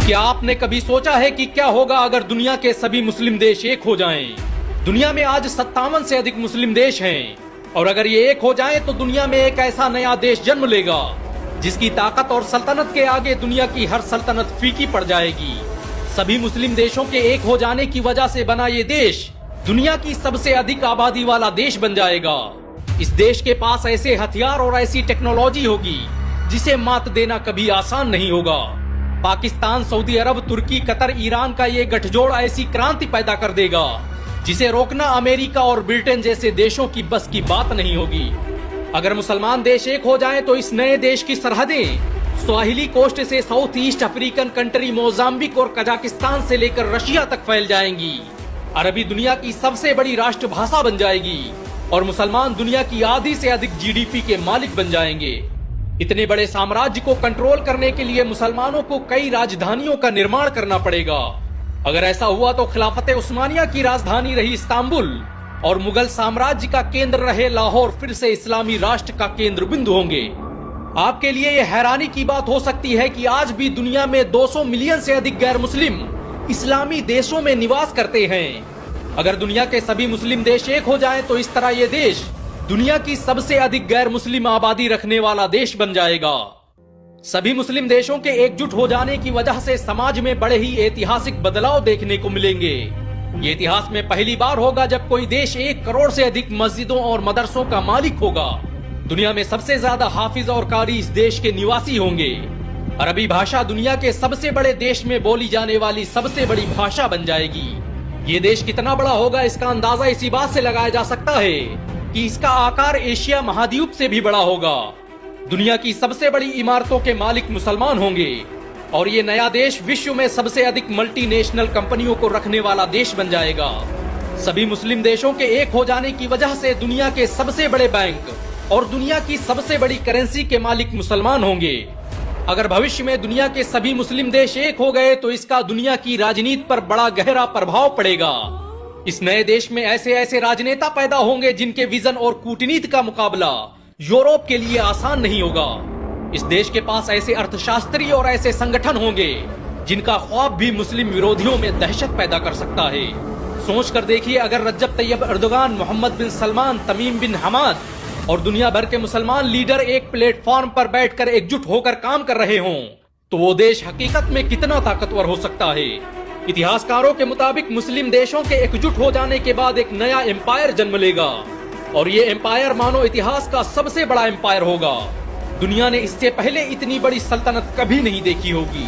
क्या आपने कभी सोचा है कि क्या होगा अगर दुनिया के सभी मुस्लिम देश एक हो जाएं? दुनिया में आज 57 से अधिक मुस्लिम देश हैं और अगर ये एक हो जाएं तो दुनिया में एक ऐसा नया देश जन्म लेगा जिसकी ताकत और सल्तनत के आगे दुनिया की हर सल्तनत फीकी पड़ जाएगी। सभी मुस्लिम देशों के एक हो जाने की वजह से बना ये देश दुनिया की सबसे अधिक आबादी वाला देश बन जाएगा। इस देश के पास ऐसे हथियार और ऐसी टेक्नोलॉजी होगी जिसे मात देना कभी आसान नहीं होगा। पाकिस्तान, सऊदी अरब, तुर्की, कतर, ईरान का ये गठजोड़ ऐसी क्रांति पैदा कर देगा जिसे रोकना अमेरिका और ब्रिटेन जैसे देशों की बस की बात नहीं होगी। अगर मुसलमान देश एक हो जाएं तो इस नए देश की सरहदें स्वाहिली कोस्ट से south east African country Mozambique और कजाकिस्तान से लेकर रशिया तक फैल जाएंगी। अरबी दुनिया की सबसे बड़ी राष्ट्रभाषा बन जाएगी और मुसलमान दुनिया की आधी से अधिक जीडीपी के मालिक बन जाएंगे। इतने बड़े साम्राज्य को कंट्रोल करने के लिए मुसलमानों को कई राजधानियों का निर्माण करना पड़ेगा। अगर ऐसा हुआ तो खिलाफत उस्मानिया की राजधानी रही इस्तांबुल और मुगल साम्राज्य का केंद्र रहे लाहौर फिर से इस्लामी राष्ट्र का केंद्र बिंदु होंगे। आपके लिए यह हैरानी की बात हो सकती है कि आज भी दुनिया में 200 मिलियन से अधिक गैर मुस्लिम इस्लामी देशों में निवास करते हैं। अगर दुनिया के सभी मुस्लिम देश एक हो जाएं तो इस तरह ये देश दुनिया की सबसे अधिक गैर मुस्लिम आबादी रखने वाला देश बन जाएगा। सभी मुस्लिम देशों के एकजुट हो जाने की वजह से समाज में बड़े ही ऐतिहासिक बदलाव देखने को मिलेंगे। ये इतिहास में पहली बार होगा जब कोई देश 1 करोड़ से अधिक मस्जिदों और मदरसों का मालिक होगा। दुनिया में सबसे ज्यादा हाफिज और कारी इस देश के निवासी होंगे। अरबी भाषा दुनिया के सबसे बड़े देश में बोली जाने वाली सबसे बड़ी भाषा बन जाएगी। ये देश कितना बड़ा होगा इसका अंदाजा इसी बात से लगाया जा सकता है कि इसका आकार एशिया महाद्वीप से भी बड़ा होगा। दुनिया की सबसे बड़ी इमारतों के मालिक मुसलमान होंगे और ये नया देश विश्व में सबसे अधिक मल्टीनेशनल कंपनियों को रखने वाला देश बन जाएगा। सभी मुस्लिम देशों के एक हो जाने की वजह से दुनिया के सबसे बड़े बैंक और दुनिया की सबसे बड़ी करेंसी के मालिक मुसलमान होंगे। अगर भविष्य में दुनिया के सभी मुस्लिम देश एक हो गए तो इसका दुनिया की राजनीति पर बड़ा गहरा प्रभाव पड़ेगा। इस नए देश में ऐसे ऐसे राजनेता पैदा होंगे जिनके विजन और कूटनीति का मुकाबला यूरोप के लिए आसान नहीं होगा। इस देश के पास ऐसे अर्थशास्त्री और ऐसे संगठन होंगे जिनका ख्वाब भी मुस्लिम विरोधियों में दहशत पैदा कर सकता है। सोच कर देखिए, अगर रज्जब तैयब एर्दोगान, मोहम्मद बिन सलमान, तमीम बिन हमाद और दुनिया भर के मुसलमान लीडर एक प्लेटफॉर्म पर बैठकर एकजुट होकर काम कर रहे हों तो वो देश हकीकत में कितना ताकतवर हो सकता है। इतिहासकारों के मुताबिक मुस्लिम देशों के एकजुट हो जाने के बाद एक नया एम्पायर जन्म लेगा और ये एम्पायर मानो इतिहास का सबसे बड़ा एम्पायर होगा। दुनिया ने इससे पहले इतनी बड़ी सल्तनत कभी नहीं देखी होगी।